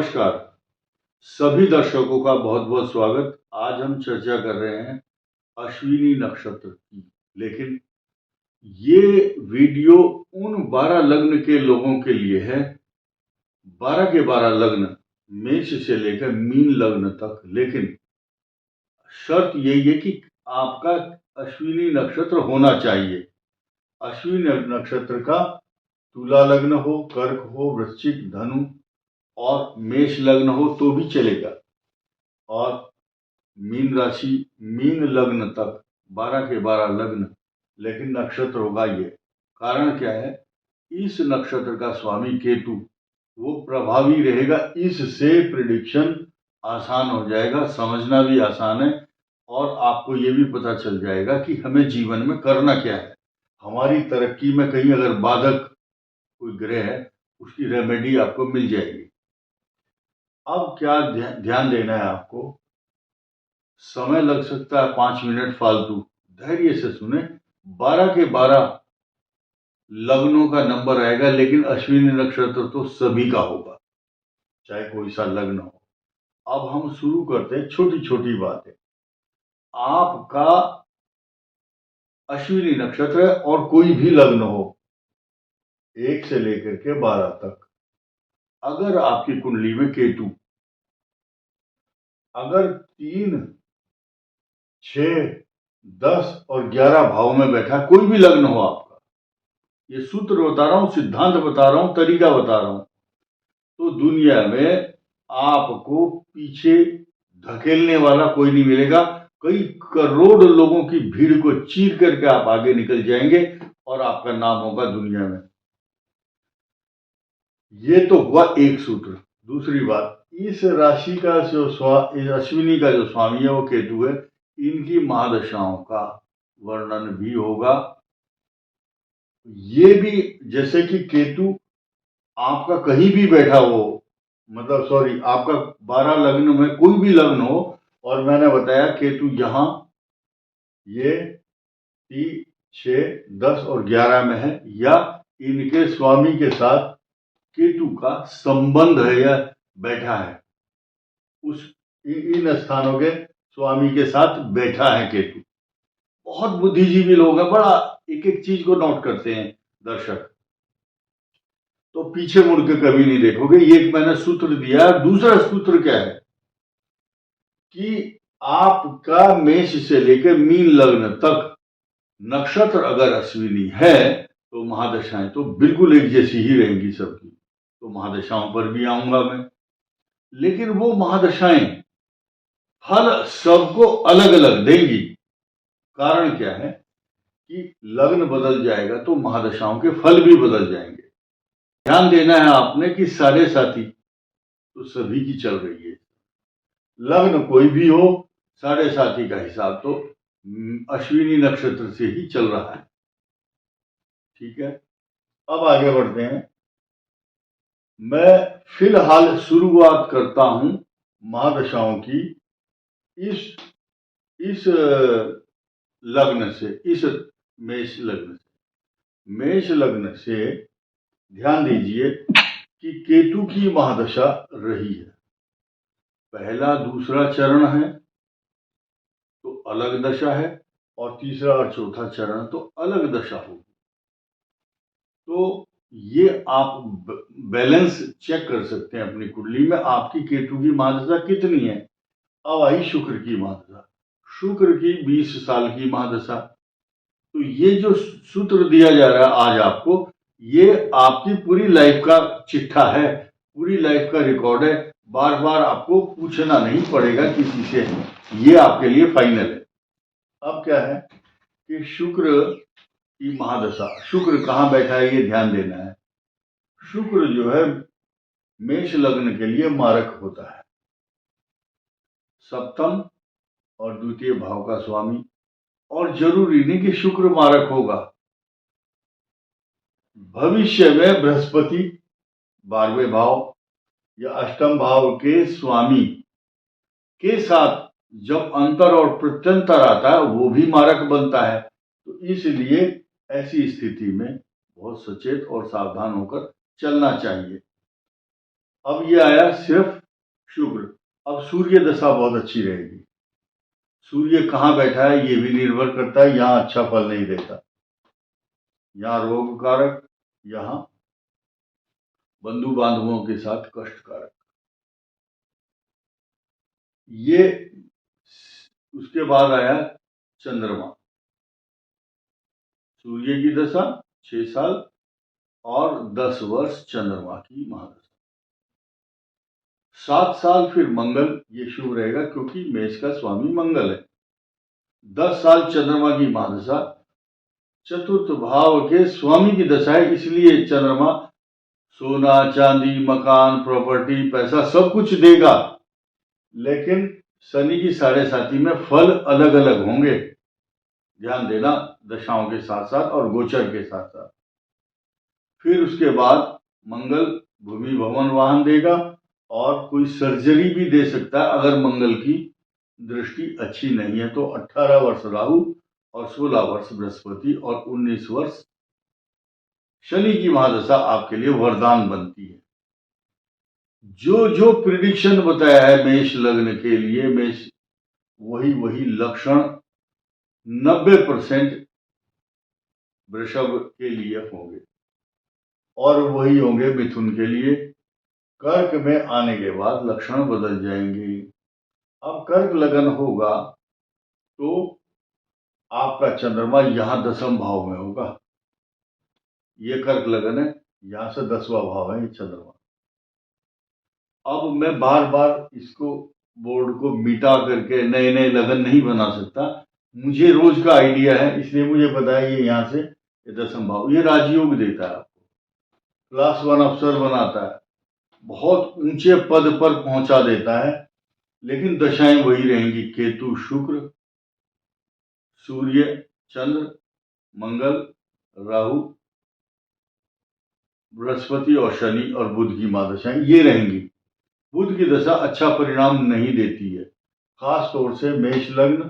नमस्कार। सभी दर्शकों का बहुत बहुत स्वागत। आज हम चर्चा कर रहे हैं अश्विनी नक्षत्र की। लेकिन ये वीडियो उन 12 लग्न के लोगों के लिए है, 12 के 12 लग्न, मेष से लेकर मीन लग्न तक। लेकिन शर्त यही है कि आपका अश्विनी नक्षत्र होना चाहिए। अश्विनी नक्षत्र का तुला लग्न हो, कर्क हो, वृश्चिक, धनु और मेष लग्न हो तो भी चलेगा। और मीन राशि, मीन लग्न तक 12 के 12 लग्न, लेकिन नक्षत्र होगा ये। कारण क्या है? इस नक्षत्र का स्वामी केतु वो प्रभावी रहेगा। इससे प्रिडिक्शन आसान हो जाएगा, समझना भी आसान है और आपको ये भी पता चल जाएगा कि हमें जीवन में करना क्या है। हमारी तरक्की में कहीं अगर बाधक कोई ग्रह है, उसकी रेमेडी आपको मिल जाएगी। अब क्या ध्यान देना है आपको? समय लग सकता है 5 मिनट फालतू, धैर्य से सुने। 12 के 12 लग्नों का नंबर आएगा, लेकिन अश्विनी नक्षत्र तो सभी का होगा, चाहे कोई सा लग्न हो। अब हम शुरू करते हैं छोटी छोटी बातें। आपका अश्विनी नक्षत्र है और कोई भी लग्न हो, 1 से लेकर के 12 तक। अगर आपकी कुंडली में केतु अगर 3, 6, 10 और 11 भाव में बैठा, कोई भी लग्न हो आपका, ये सूत्र बता रहा हूं, सिद्धांत बता रहा हूं, तरीका बता रहा हूं, तो दुनिया में आपको पीछे धकेलने वाला कोई नहीं मिलेगा। कई करोड़ लोगों की भीड़ को चीर करके आप आगे निकल जाएंगे और आपका नाम होगा दुनिया में। ये तो हुआ एक सूत्र। दूसरी बात, इस राशि का जो अश्विनी का जो स्वामी है वो केतु है, इनकी महादशाओं का वर्णन भी होगा। ये भी जैसे कि केतु आपका कहीं भी बैठा हो, मतलब सॉरी, आपका 12 लग्न में कोई भी लग्न हो, और मैंने बताया केतु यहां ये 3, 6, 10 और 11 में है, या इनके स्वामी के साथ केतु का संबंध है या बैठा है, उस इन स्थानों के स्वामी के साथ बैठा है केतु। बहुत बुद्धिजीवी लोग हैं, बड़ा एक एक चीज को नोट करते हैं दर्शक, तो पीछे मुड़ के कभी नहीं देखोगे। ये एक मैंने सूत्र दिया। दूसरा सूत्र क्या है कि आपका मेष से लेकर मीन लग्न तक नक्षत्र अगर अश्विनी है तो महादशाएं तो बिल्कुल एक जैसी ही रहेंगी सबकी। तो महादशाओं पर भी आऊंगा मैं, लेकिन वो महादशाएं फल सबको अलग अलग देंगी। कारण क्या है कि लग्न बदल जाएगा तो महादशाओं के फल भी बदल जाएंगे। ध्यान देना है आपने कि साढ़े साथी तो सभी की चल रही है। लग्न कोई भी हो, साढ़े साथी का हिसाब तो अश्विनी नक्षत्र से ही चल रहा है। ठीक है, अब आगे बढ़ते हैं। मैं फिलहाल शुरुआत करता हूं महादशाओं की इस लग्न से, इस मेष लग्न से। मेष लग्न से ध्यान दीजिए कि केतु की महादशा रही है। पहला दूसरा चरण है तो अलग दशा है, और तीसरा और चौथा चरण तो अलग दशा होगी। तो ये आप बैलेंस चेक कर सकते हैं अपनी कुंडली में, आपकी केतु की महादशा कितनी है। अब आई शुक्र की महादशा। शुक्र की 20 साल की महादशा। तो ये जो सूत्र दिया जा रहा है आज आपको, ये आपकी पूरी लाइफ का चिट्ठा है, पूरी लाइफ का रिकॉर्ड है। बार बार आपको पूछना नहीं पड़ेगा किसी से, ये आपके लिए फाइनल है। अब क्या है कि शुक्र की महादशा, शुक्र कहाँ बैठा है ये ध्यान देना है। शुक्र जो है मेष लग्न के लिए मारक होता है, सप्तम और द्वितीय भाव का स्वामी। और जरूरी नहीं कि शुक्र मारक होगा, भविष्य में बृहस्पति 12वें भाव या अष्टम भाव के स्वामी के साथ जब अंतर और प्रत्यंतर आता है वो भी मारक बनता है। तो इसलिए ऐसी स्थिति में बहुत सचेत और सावधान होकर चलना चाहिए। अब ये आया सिर्फ शुक्र। अब सूर्य दशा बहुत अच्छी रहेगी। सूर्य कहाँ बैठा है ये भी निर्भर करता है, यहाँ अच्छा फल नहीं देता, यहाँ रोग कारक, यहाँ बंधु बांधवों के साथ कष्ट कारक। ये उसके बाद आया चंद्रमा। सूर्य की दशा 6 साल और 10 वर्ष चंद्रमा की महादशा। 7 साल फिर मंगल, ये शुभ रहेगा क्योंकि मेष का स्वामी मंगल है। 10 साल चंद्रमा की महादशा, चतुर्थ भाव के स्वामी की दशा है, इसलिए चंद्रमा सोना चांदी मकान प्रॉपर्टी पैसा सब कुछ देगा, लेकिन शनि की 7.5 में फल अलग अलग होंगे। ध्यान देना, दशाओं के साथ साथ और गोचर के साथ साथ। फिर उसके बाद मंगल भूमि भवन वाहन देगा और कोई सर्जरी भी दे सकता है अगर मंगल की दृष्टि अच्छी नहीं है तो। 18 वर्ष राहु और 16 वर्ष बृहस्पति और 19 वर्ष शनि की महादशा आपके लिए वरदान बनती है। जो जो प्रिडिक्शन बताया है मेष लग्न के लिए, मेष वही लक्षण 90% वृषभ के लिए होंगे और वही होंगे मिथुन के लिए। कर्क में आने के बाद लक्षण बदल जाएंगे। अब कर्क लगन होगा तो आपका चंद्रमा यहां 10वें भाव में होगा। ये कर्क लगन है, यहां से 10वां भाव है ये चंद्रमा। अब मैं बार बार इसको बोर्ड को मिटा करके नए नए लगन नहीं बना सकता, मुझे रोज का आइडिया है, इसलिए मुझे पता है ये यहाँ से ये 10वां भाव, ये राजयोग देता है आपको, क्लास 1 अफसर बनाता है, बहुत ऊंचे पद पर पहुंचा देता है। लेकिन दशाएं वही रहेंगी, केतु शुक्र सूर्य चंद्र मंगल राहु बृहस्पति और शनि और बुध की महादशाएं ये रहेंगी। बुध की दशा अच्छा परिणाम नहीं देती है, खास तौर से मेष लग्न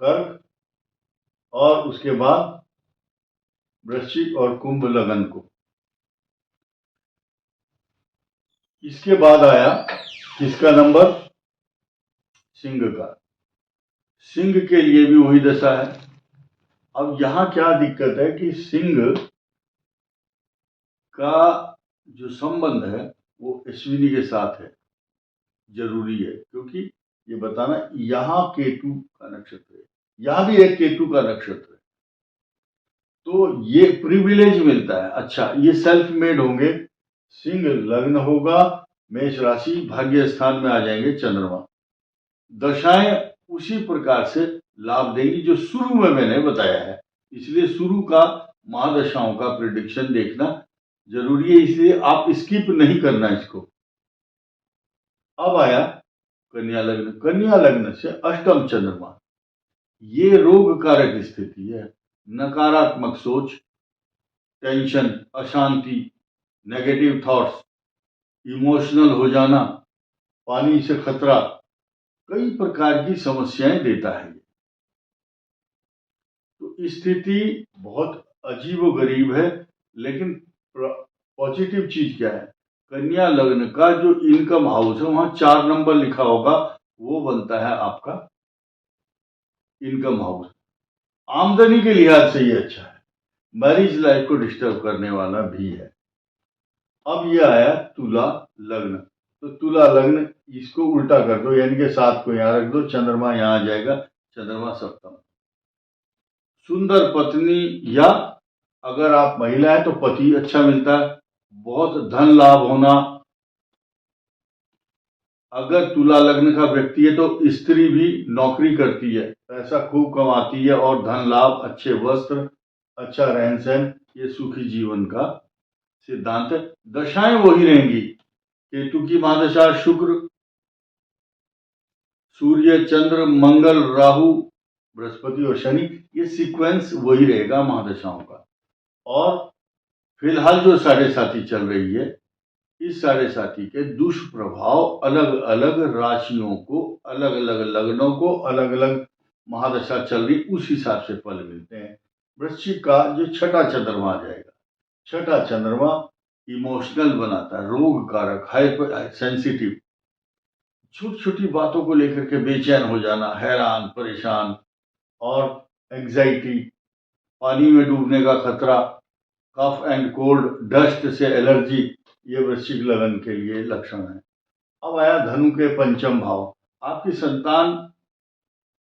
कर्क और उसके बाद वृश्चिक और कुंभ लगन को। इसके बाद आया किसका नंबर, सिंह का। सिंह के लिए भी वही दशा है। अब यहां क्या दिक्कत है कि सिंह का जो संबंध है वो अश्विनी के साथ है, जरूरी है, क्योंकि ये बताना यहां केतु का नक्षत्र है, यहां भी एक केतु का नक्षत्र है, तो ये प्रिविलेज मिलता है। अच्छा, ये सेल्फ मेड होंगे। सिंह लग्न होगा, मेष राशि, भाग्य स्थान में आ जाएंगे चंद्रमा। दशाएं उसी प्रकार से लाभ देगी जो शुरू में मैंने बताया है, इसलिए शुरू का महादशाओं का प्रिडिक्शन देखना जरूरी है, इसलिए आप स्किप नहीं करना इसको। अब आया कन्या लग्न। कन्या लग्न से अष्टम चंद्रमा, ये रोग कारक स्थिति है, नकारात्मक सोच, टेंशन, अशांति, नेगेटिव थॉट्स, इमोशनल हो जाना, पानी से खतरा, कई प्रकार की समस्याएं देता है। तो स्थिति बहुत अजीबोगरीब है, लेकिन पॉजिटिव चीज क्या है, कन्या लग्न का जो इनकम हाउस है वहां 4 नंबर लिखा होगा, वो बनता है आपका इनकम हाउस। आमदनी के लिहाज से ये अच्छा है, मैरिज लाइफ को डिस्टर्ब करने वाला भी है। अब ये आया तुला लग्न। तो तुला लग्न इसको उल्टा कर दो, यानी कि 7 को यहां रख दो, चंद्रमा यहां आ जाएगा, चंद्रमा सप्तम। सुंदर पत्नी या अगर आप महिला है तो पति अच्छा मिलता है, बहुत धन लाभ होना। अगर तुला लग्न का व्यक्ति है तो स्त्री भी नौकरी करती है, पैसा खूब कमाती है और धन लाभ, अच्छे वस्त्र, अच्छा रहन सहन, ये सुखी जीवन का सिद्धांत है। दशाएं वही रहेंगी, केतु की महादशा शुक्र सूर्य चंद्र मंगल राहु बृहस्पति और शनि, ये सीक्वेंस वही रहेगा महादशाओं का। और फिलहाल जो 7.5 चल रही है, इस 7.5 के दुष्प्रभाव अलग अलग राशियों को, अलग अलग लग्नों को, अलग अलग महादशा चल रही, उस हिसाब से फल मिलते हैं। वृश्चिक का जो छठा चंद्रमा आ जाएगा, छठा चंद्रमा इमोशनल बनाता है, रोग कारक, हाइपर सेंसिटिव, छोटी छोटी बातों को लेकर के बेचैन हो जाना, हैरान परेशान, और एंग्जाइटी, पानी में डूबने का खतरा, कफ एंड कोल्ड, डस्ट से एलर्जी, ये वृश्चिक लगन के लिए लक्षण है। अब आया धनु के पंचम भाव। आपकी संतान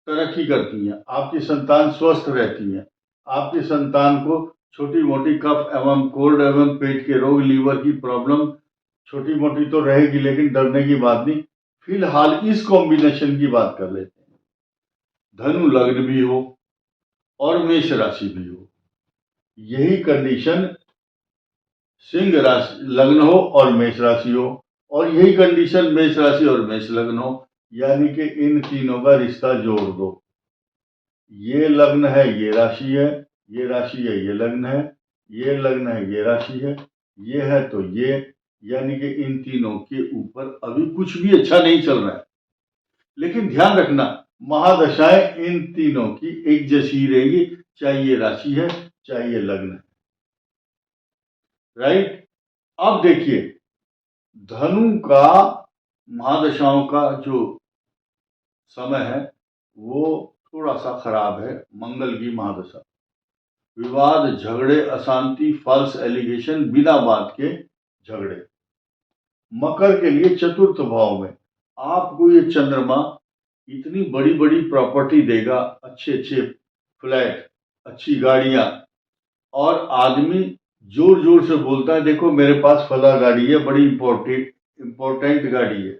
तरक्की करती है, आपकी संतान स्वस्थ रहती है, आपकी संतान को छोटी मोटी कफ एवं कोल्ड एवं पेट के रोग, लीवर की प्रॉब्लम छोटी मोटी तो रहेगी, लेकिन डरने की बात नहीं। फिलहाल इस कॉम्बिनेशन की बात कर लेते हैं। धनु लग्न भी हो और मेष राशि भी हो, यही कंडीशन सिंह राशि लग्न हो और मेष राशि हो, और यही कंडीशन मेष राशि और मेष लग्न हो, यानी कि इन तीनों का रिश्ता जोड़ दो। ये लग्न है, ये राशि है, ये राशि है, ये लग्न है, ये लग्न है, ये राशि है, ये है तो ये, यानी कि इन तीनों के ऊपर अभी कुछ भी अच्छा नहीं चल रहा है। लेकिन ध्यान रखना, महादशाएं इन तीनों की एक जैसी रहेगी, चाहे ये राशि है चाहे ये लग्न है। राइट। अब देखिए, धनु का महादशाओं का जो समय है वो थोड़ा सा खराब है। मंगल की महादशा, विवाद, झगड़े, अशांति, फॉल्स एलिगेशन, बिना बात के झगड़े। मकर के लिए चतुर्थ भाव में आपको ये चंद्रमा इतनी बड़ी बड़ी प्रॉपर्टी देगा, अच्छे अच्छे फ्लैट, अच्छी गाड़ियां, और आदमी जोर जोर से बोलता है, देखो मेरे पास फला गाड़ी है, बड़ी इंपॉर्टेंट गाड़ी है।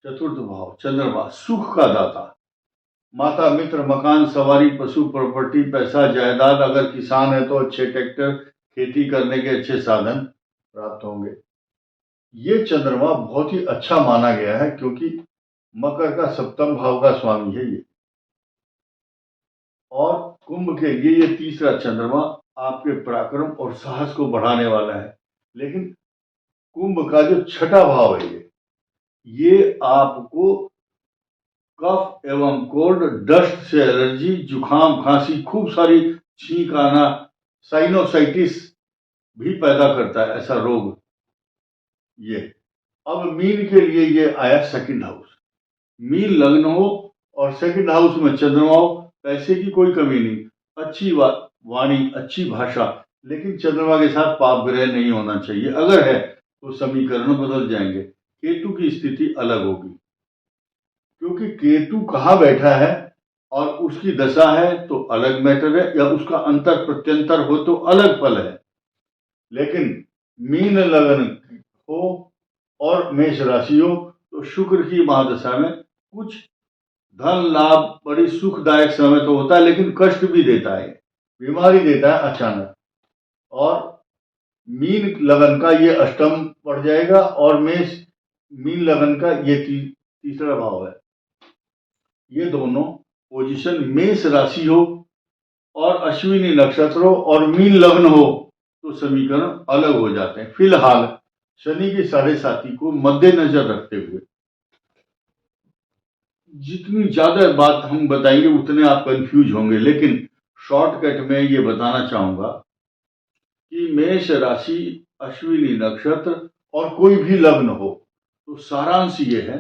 चतुर्थ भाव चंद्रमा सुख का दाता, माता, मित्र, मकान, सवारी, पशु, प्रॉपर्टी, पैसा, जायदाद, अगर किसान है तो अच्छे ट्रैक्टर, खेती करने के अच्छे साधन प्राप्त होंगे। ये चंद्रमा बहुत ही अच्छा माना गया है, क्योंकि मकर का सप्तम भाव का स्वामी है ये। और कुंभ के लिए ये तीसरा चंद्रमा आपके पराक्रम और साहस को बढ़ाने वाला है। लेकिन कुंभ का जो छठा भाव है ये आपको कफ एवं कोल्ड, डस्ट से एलर्जी, जुखाम, खांसी, खूब सारी छींक आना, साइनोसाइटिस भी पैदा करता है, ऐसा रोग ये। अब मीन के लिए ये आया सेकंड हाउस। मीन लग्न हो और सेकंड हाउस में चंद्रमा हो, पैसे की कोई कमी नहीं, अच्छी वाणी, अच्छी भाषा, लेकिन चंद्रमा के साथ पाप ग्रह नहीं होना चाहिए। अगर है तो समीकरण बदल जाएंगे। केतु की स्थिति अलग होगी, क्योंकि केतु कहाँ बैठा है और उसकी दशा है तो अलग मैटर है, या उसका अंतर प्रत्यंतर हो तो अलग फल है। लेकिन मीन लगन हो और मेष राशि हो तो शुक्र की महादशा में कुछ धन लाभ, बड़ी सुखदायक समय तो होता है, लेकिन कष्ट भी देता है, बीमारी देता है अचानक। और मीन लगन का ये अष्टम पड़ जाएगा, और मीन लगन का ये तीसरा भाव है। ये दोनों पोजीशन मेष राशि हो और अश्विनी नक्षत्र हो और मीन लग्न हो तो समीकरण अलग हो जाते हैं। फिलहाल शनि की 7.5 को मद्देनजर रखते हुए जितनी ज्यादा बात हम बताएंगे उतने आप कंफ्यूज होंगे, लेकिन शॉर्टकट में ये बताना चाहूंगा कि मेष राशि, अश्विनी नक्षत्र और कोई भी लग्न हो तो सारांश ये है,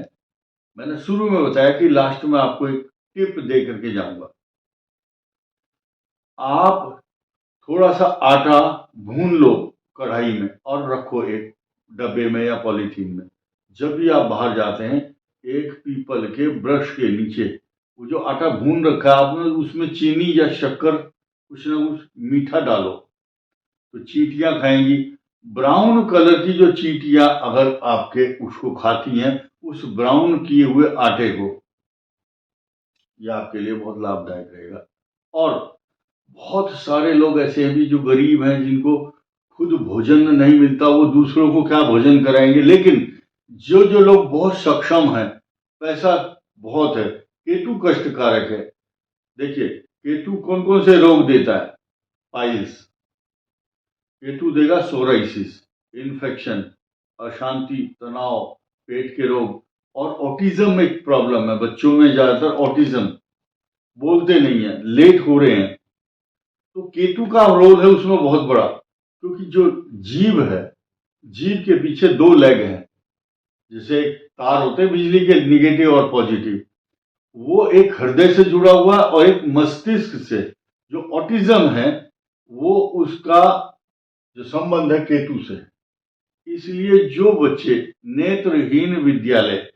मैंने शुरू में बताया कि लास्ट में आपको एक टिप दे करके जाऊंगा। आप थोड़ा सा आटा भून लो कढ़ाई में और रखो एक डब्बे में या पॉलीथीन में। जब भी आप बाहर जाते हैं, एक पीपल के वृक्ष के नीचे वो जो आटा भून रखा है आपने, उसमें चीनी या शक्कर कुछ ना कुछ मीठा डालो तो चींटियां खाएंगी। ब्राउन कलर की जो चींटियां अगर आपके उसको खाती हैं, उस ब्राउन किए हुए आटे को, यह आपके लिए बहुत लाभदायक रहेगा। और बहुत सारे लोग ऐसे हैं भी जो गरीब हैं, जिनको खुद भोजन नहीं मिलता, वो दूसरों को क्या भोजन कराएंगे। लेकिन जो जो लोग बहुत सक्षम हैं, पैसा बहुत है, केतु कष्ट कारक है। देखिए केतु कौन कौन से रोग देता है? पाइल्स, केतु देगा सोराइसिस, इन्फेक्शन, अशांति, तनाव, पेट के रोग, और ऑटिज्म एक प्रॉब्लम है बच्चों में, ज्यादातर ऑटिज्म, बोलते नहीं है, लेट हो रहे हैं, तो केतु का रोल है उसमें बहुत बड़ा। क्योंकि जो जीव है, जीव के पीछे दो लेग हैं। जैसे एक तार होते हैं बिजली के, निगेटिव और पॉजिटिव, वो एक हृदय से जुड़ा हुआ और एक मस्तिष्क से। जो ऑटिज्म है वो उसका जो संबंध है केतु से। इसलिए जो बच्चे नेत्रहीन विद्यालय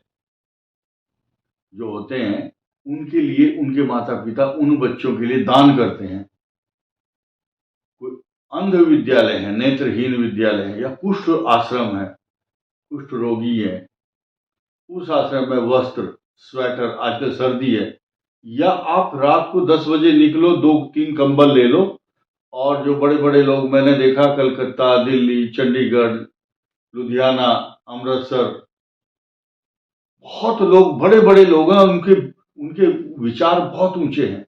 जो होते हैं, उनके लिए उनके माता पिता उन बच्चों के लिए दान करते हैं। कोई अंध विद्यालय है, नेत्रहीन विद्यालय है, या कुष्ठ आश्रम है, कुष्ठ रोगी है, उस आश्रम में वस्त्र, स्वेटर, आजकल सर्दी है, या आप रात को 10 बजे निकलो, 2-3 कंबल ले लो। और जो बड़े बड़े लोग मैंने देखा, कलकत्ता, दिल्ली, चंडीगढ़, लुधियाना, अमृतसर, बहुत लोग, बड़े बड़े लोग हैं, उनके उनके विचार बहुत ऊंचे हैं।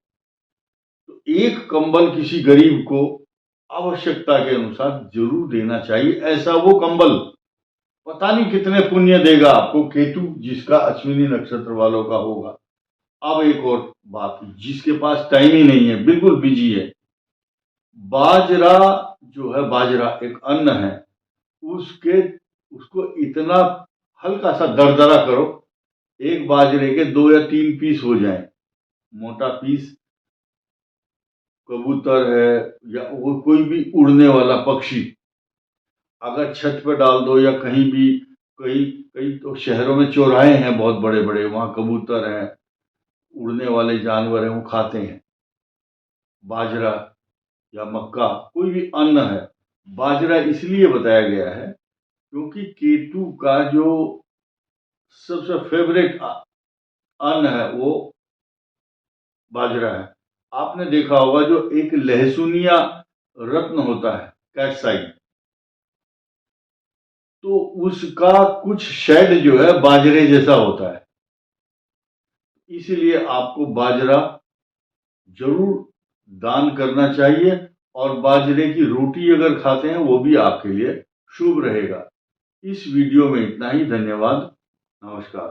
तो एक कंबल किसी गरीब को आवश्यकता के अनुसार जरूर देना चाहिए। ऐसा वो कंबल पता नहीं कितने पुण्य देगा आपको, केतु जिसका अश्विनी नक्षत्र वालों का होगा। अब एक और बात, जिसके पास टाइम ही नहीं है, बिल्कुल बिजी है, बाजरा जो है, बाजरा एक अन्न है, उसको इतना हल्का सा दरदरा करो, एक बाजरे के 2 या 3 पीस हो जाएं, मोटा पीस। कबूतर है या वो कोई भी उड़ने वाला पक्षी, अगर छत पे डाल दो या कहीं भी, कई कई तो शहरों में चौराहे हैं बहुत बड़े बड़े, वहां कबूतर हैं, उड़ने वाले जानवर हैं, वो खाते हैं बाजरा या मक्का, कोई भी अन्न है। बाजरा इसलिए बताया गया है क्योंकि केतु का जो सबसे फेवरेट अन्न है वो बाजरा है। आपने देखा होगा जो एक लहसुनिया रत्न होता है, कैटसाइन, तो उसका कुछ शेड जो है बाजरे जैसा होता है। इसीलिए आपको बाजरा जरूर दान करना चाहिए, और बाजरे की रोटी अगर खाते हैं वो भी आपके लिए शुभ रहेगा। इस वीडियो में इतना ही। धन्यवाद, नमस्कार।